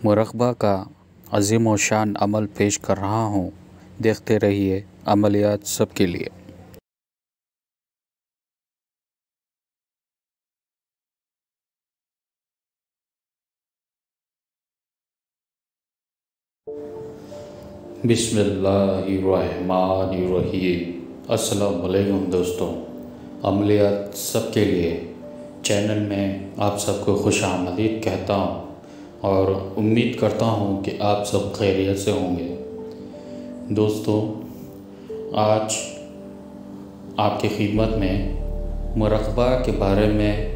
मुराक़बा का अज़ीम व शान अमल पेश कर रहा हूँ। देखते रहिए अमलियात सबके लिए। बिस्मिल्लाहिर्रहमानिर्रहीम। अस्सलाम वालेकुम दोस्तों, अमलियात सबके लिए चैनल में आप सबको खुश आमदीद कहता हूँ और उम्मीद करता हूँ कि आप सब खैरियत से होंगे। दोस्तों, आज आपकी खिदमत में मुराक़बा के बारे में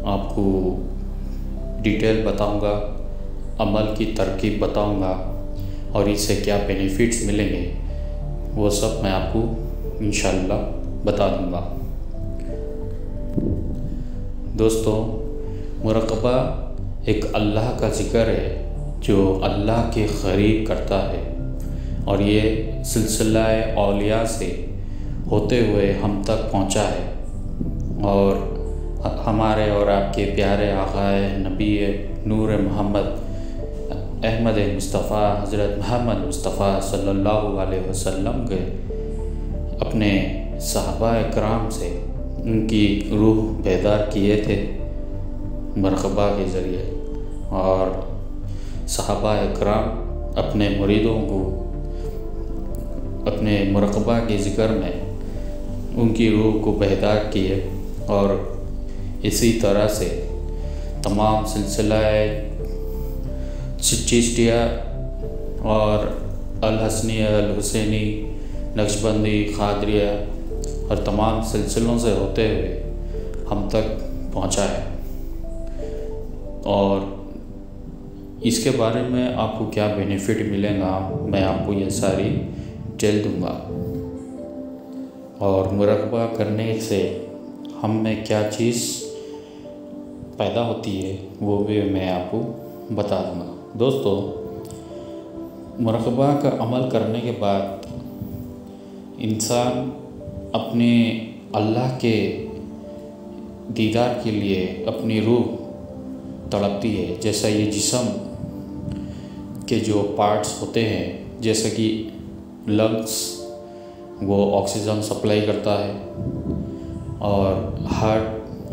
आपको डिटेल बताऊँगा, अमल की तरकीब बताऊँगा और इससे क्या बेनिफिट्स मिलेंगे वो सब मैं आपको इंशाअल्लाह बता दूँगा। दोस्तों, मुराक़बा एक अल्लाह का ज़िक्र है जो अल्लाह के क़रीब करता है और ये सिलसिला औलिया से होते हुए हम तक पहुँचा है और हमारे और आपके प्यारे आक़ाए नबी नूर मोहम्मद अहमद मुस्तफ़ा हज़रत मोहम्मद मुस्तफ़ा सल्लल्लाहु अलैहि वसल्लम के अपने सहाबा इकराम से उनकी रूह बेदार किए थे मुराक़बा के ज़रिए, और सहाबा इकराम अपने मुरीदों को अपने मुराक़बा के ज़िक्र में उनकी रूह को बेदार किए और इसी तरह से तमाम सिलसिला चिश्तिया और अल हसनिया अल हुसैनी नक्शबंदी क़ादरिया और तमाम सिलसिलों से होते हुए हम तक पहुंचा है। और इसके बारे में आपको क्या बेनिफिट मिलेगा मैं आपको ये सारी डिटेल दूंगा, और मुराक़बा करने से हम में क्या चीज़ पैदा होती है वो भी मैं आपको बता दूंगा। दोस्तों, मुराक़बा का अमल करने के बाद इंसान अपने अल्लाह के दीदार के लिए अपनी रूह तड़पती है। जैसा ये जिस्म के जो पार्ट्स होते हैं, जैसे कि लंग्स वो ऑक्सीजन सप्लाई करता है और हार्ट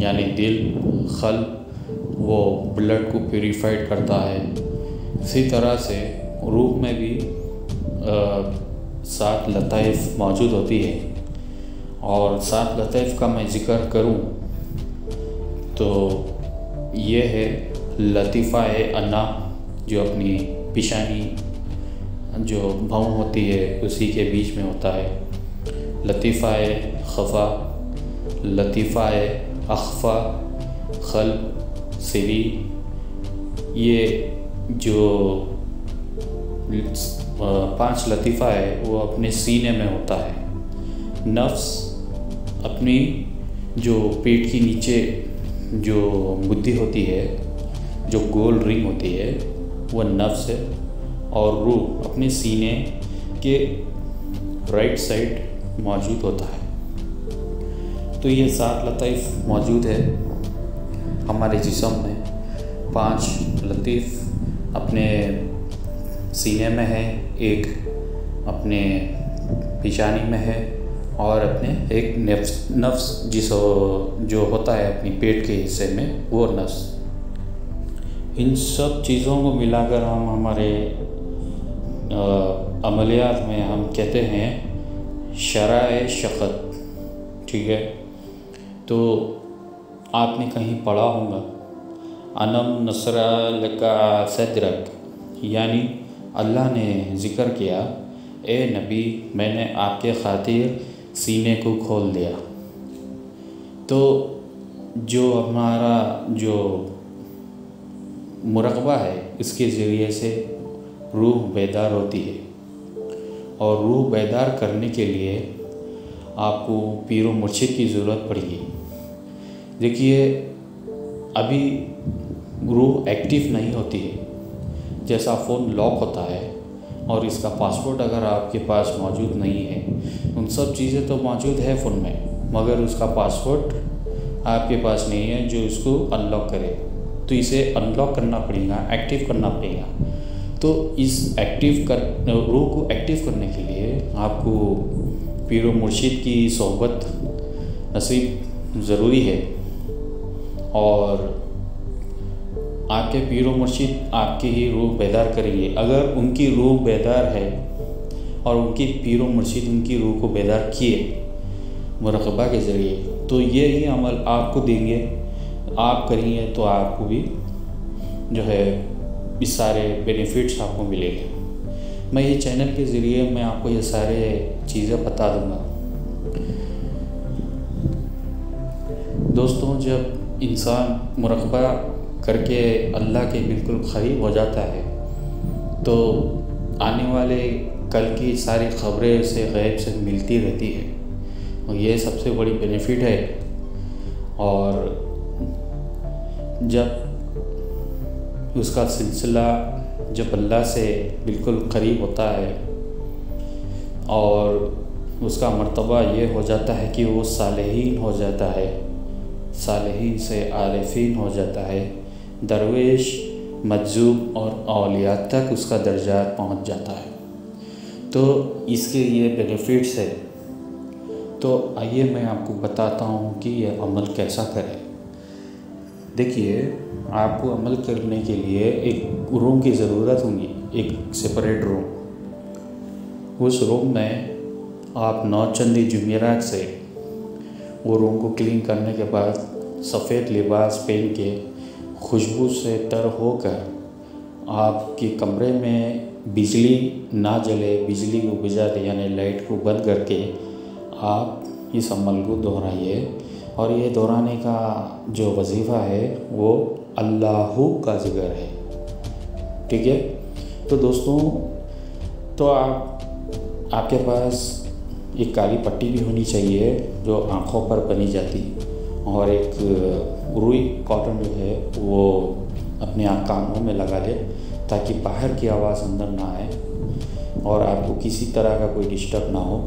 यानी दिल क़ल्ब वो ब्लड को प्यूरीफाइड करता है। इसी तरह से रूह में भी 7 लताइफ़ मौजूद होती है, और 7 लताइफ़ का मैं ज़िक्र करूं तो ये है लतीफ़ा अना जो अपनी पेशानी जो भौं होती है उसी के बीच में होता है, लतीफ़ा ख़फ़ा, लतीफ़ा अख़फ़ा, क़ल्ब, सिरी। ये जो 5 लतीफ़ा है वो अपने सीने में होता है। नफ्स अपनी जो पेट की नीचे जो बुद्धि होती है, जो गोल रिंग होती है वो नफ्स है, और रूह अपने सीने के राइट साइड मौजूद होता है। तो ये 7 लताइफ़ मौजूद है हमारे जिस्म में। 5 लतीफ़ अपने सीने में है, एक अपने पेशानी में है और अपने एक नफ्स जो होता है अपनी पेट के हिस्से में वो नफ्स। इन सब चीज़ों को मिलाकर हम हमारे अमलियात में हम कहते हैं शराए शक़त। ठीक है, तो आपने कहीं पढ़ा होगा अनम नसरा लका सदरक, यानी अल्लाह ने ज़िक्र किया, ए नबी मैंने आपके खातिर सीने को खोल दिया। तो जो हमारा जो मुराक़बा है इसके ज़रिए से रूह बेदार होती है, और रूह बेदार करने के लिए आपको पीर व मुर्शिद की ज़रूरत पड़ेगी। देखिए, अभी रूह एक्टिव नहीं होती है। जैसा फ़ोन लॉक होता है और इसका पासवर्ड अगर आपके पास मौजूद नहीं है, उन सब चीज़ें तो मौजूद है फ़ोन में मगर उसका पासवर्ड आपके पास नहीं है जो इसको अनलॉक करे। तो इसे अनलॉक करना पड़ेगा, एक्टिव करना पड़ेगा। तो इस रूह को एक्टिव करने के लिए आपको पीर व मुर्शिद की सोहबत नसीब ज़रूरी है। और आपके पीर व मुर्शिद आपकी ही रूह बेदार करेंगे। अगर उनकी रूह बेदार है और उनकी पीर व मुर्शिद उनकी रूह को बेदार किए मुराक़बा के ज़रिए, तो ये ही अमल आपको देंगे। आप करेंगे तो आपको भी जो है इस सारे बेनिफिट्स आपको मिलेंगे। मैं ये चैनल के ज़रिए मैं आपको ये सारे चीज़ें बता दूँगा। दोस्तों, जब इंसान मुराक़बा करके अल्लाह के बिल्कुल क़रीब हो जाता है तो आने वाले कल की सारी ख़बरें उसे गैब से मिलती रहती है, और ये सबसे बड़ी बेनिफिट है। और जब उसका सिलसिला जब अल्लाह से बिल्कुल क़रीब होता है और उसका मर्तबा ये हो जाता है कि वो सालेहीन हो जाता है, सालेहीन से आरिफीन हो जाता है, दरवेश, मज्जूब और औलिया तक उसका दर्जा पहुंच जाता है। तो इसके ये बेनिफिट्स है। तो आइए मैं आपको बताता हूँ कि यह अमल कैसा करें। देखिए, आपको अमल करने के लिए एक रूम की ज़रूरत होगी, एक सेपरेट रूम। उस रूम में आप 9 चंदी जुमेरात से वो रूम को क्लीन करने के बाद सफ़ेद लिबास पहन के खुशबू से तर होकर आपके कमरे में बिजली ना जले, बिजली को बुझा दे, यानी लाइट को बंद करके आप इस अमल को दोहराइए। और ये दोहराने का जो वजीफ़ा है वो अल्लाहू का ज़िक्र है। ठीक है। तो दोस्तों, तो आपके पास एक काली पट्टी भी होनी चाहिए जो आँखों पर बनी जाती, और एक रुई कॉटन जो है वो अपने कानों में लगा ले ताकि बाहर की आवाज़ अंदर ना आए और आपको किसी तरह का कोई डिस्टर्ब ना हो।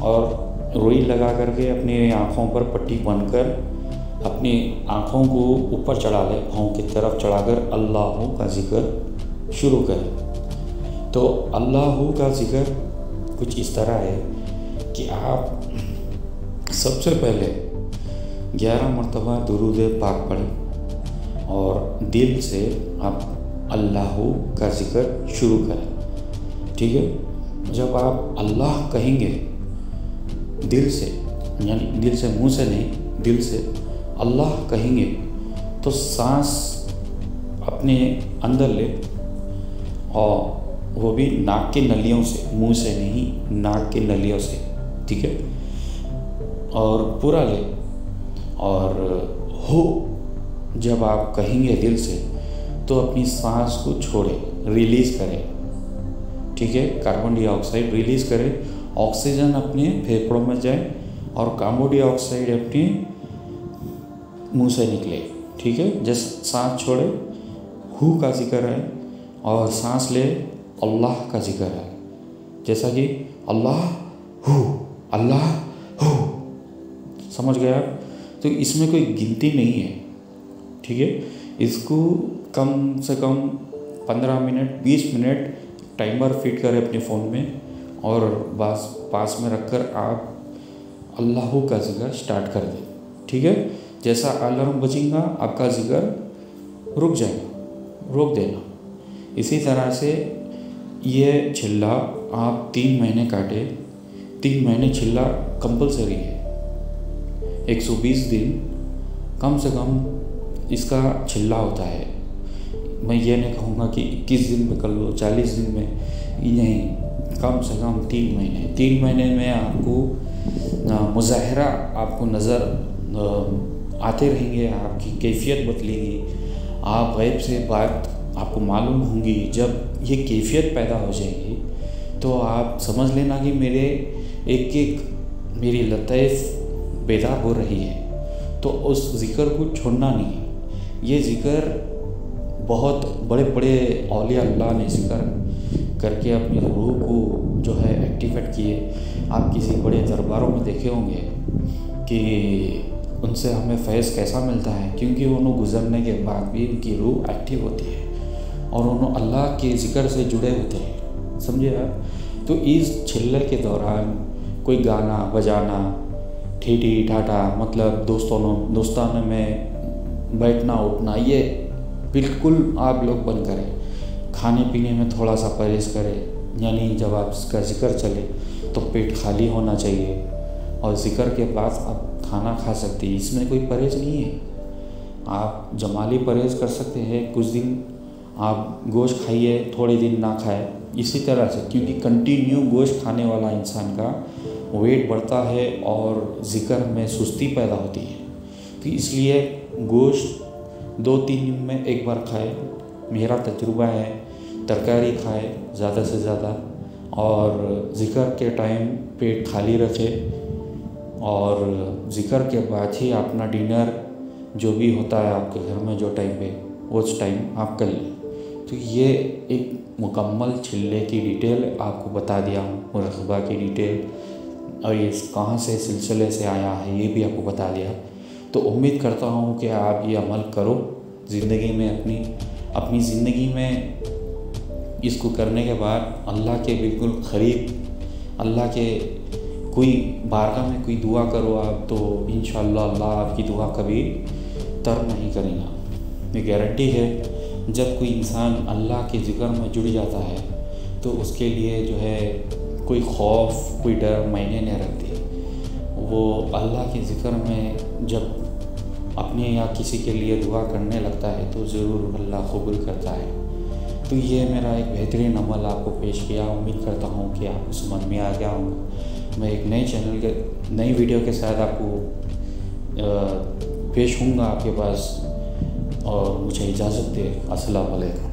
और रुई लगा करके अपनी आँखों पर पट्टी बांधकर अपनी आँखों को ऊपर चढ़ा ले, पाँव की तरफ चढ़ाकर अल्लाहू का ज़िक्र शुरू करें। तो अल्लाहू का ज़िक्र कुछ इस तरह है कि आप सबसे पहले 11 मरतबा दुरूद पाक पढ़ें और दिल से आप अल्लाहू का ज़िक्र शुरू करें। ठीक है। जब आप अल्लाह कहेंगे दिल से, यानी दिल से मुंह से नहीं, दिल से अल्लाह कहेंगे, तो सांस अपने अंदर ले, और वो भी नाक की नलियों से, मुंह से नहीं, नाक की नलियों से। ठीक है। और पूरा ले, और हो जब आप कहेंगे दिल से तो अपनी सांस को छोड़े, रिलीज़ करें। ठीक है। कार्बन डाइऑक्साइड रिलीज़ करें, ऑक्सीजन अपने फेफड़ों में जाए और कार्बन डाइऑक्साइड अपने मुंह से निकले। ठीक है। जैसे सांस छोड़े हु का जिक्र है और सांस ले अल्लाह का जिक्र है। जैसा कि अल्लाह हु, समझ गए आप? तो इसमें कोई गिनती नहीं है। ठीक है। इसको कम से कम 15 मिनट 20 मिनट टाइमर फिट करें अपने फ़ोन में, और बस पास में रखकर आप अल्लाहू का ज़िक्र स्टार्ट कर दें। ठीक है। जैसा अलार्म बजेगा आपका ज़िक्र रुक जाएगा, रोक देना। इसी तरह से ये छिल्ला आप 3 महीने काटे, 3 महीने छिल्ला कंपलसरी है। 120 दिन कम से कम इसका छिल्ला होता है। मैं ये नहीं कहूँगा कि 21 दिन में कर लो, 40 दिन में, नहीं, कम से कम 3 महीने। 3 महीने में आपको मुज़ाहरा आपको नज़र आते रहेंगे, आपकी कैफियत बदलेगी, आप गैब से बात आपको मालूम होंगी। जब ये कैफियत पैदा हो जाएगी तो आप समझ लेना कि मेरे एक मेरी लताइफ बेदार हो रही है। तो उस ज़िक्र को छोड़ना नहीं। ये ज़िक्र बहुत बड़े बड़े औलिया अल्लाह ने ज़िक्र करके अपनी रूह को जो है एक्टिवेट किए। आप किसी बड़े दरबारों में देखे होंगे कि उनसे हमें फैज़ कैसा मिलता है, क्योंकि उन्होंने गुज़रने के बाद भी उनकी रूह एक्टिव होती है और उन्होंने अल्लाह के ज़िक्र से जुड़े होते हैं, समझे आप। तो इस चिल्ले के दौरान कोई गाना बजाना, ठीठी ठाठा, मतलब दोस्तानों में बैठना उठना, ये बिल्कुल आप लोग बंद करें। खाने पीने में थोड़ा सा परहेज़ करें, यानी जब आप इसका ज़िक्र चले तो पेट खाली होना चाहिए और ज़िक्र के बाद आप खाना खा सकते हैं, इसमें कोई परहेज़ नहीं है। आप जमाली परहेज़ कर सकते हैं, कुछ दिन आप गोश्त खाइए, थोड़े दिन ना खाए, इसी तरह से, क्योंकि कंटिन्यू गोश्त खाने वाला इंसान का वेट बढ़ता है और ज़िक्र में सुस्ती पैदा होती है। तो इसलिए गोश्त 2-3 दिन में एक बार खाए, मेरा तजुर्बा है। तरकारी खाए ज़्यादा से ज़्यादा, और ज़िक्र के टाइम पेट खाली रखे, और ज़िक्र के बाद ही अपना डिनर जो भी होता है आपके घर में जो टाइम पे, उस टाइम आप कर लें। तो ये एक मुकम्मल चिल्ले की डिटेल आपको बता दिया हूँ, मुराक़बा की डिटेल, और ये कहाँ से सिलसिले से आया है ये भी आपको बता दिया। तो उम्मीद करता हूँ कि आप ये अमल करो ज़िंदगी में, अपनी ज़िंदगी में। इसको करने के बाद अल्लाह के बिल्कुल करीब, अल्लाह के कोई बारगाह में कोई दुआ करो आप, तो इंशाअल्लाह अल्लाह आपकी दुआ कभी तर्क नहीं करेगा। ये गारंटी है। जब कोई इंसान अल्लाह के ज़िक्र में जुड़ जाता है तो उसके लिए जो है कोई खौफ, कोई डर मायने नहीं रखती। वो अल्लाह के ज़िक्र में जब अपने या किसी के लिए दुआ करने लगता है तो ज़रूर अल्लाह कबूल करता है। तो ये मेरा एक बेहतरीन अमल आपको पेश किया। उम्मीद करता हूँ कि आपको समझ में आ गया होगा। मैं एक नई वीडियो के साथ आपको पेश होऊंगा आपके पास, और मुझे इजाज़त दे। अस्सलाम वालेकुम।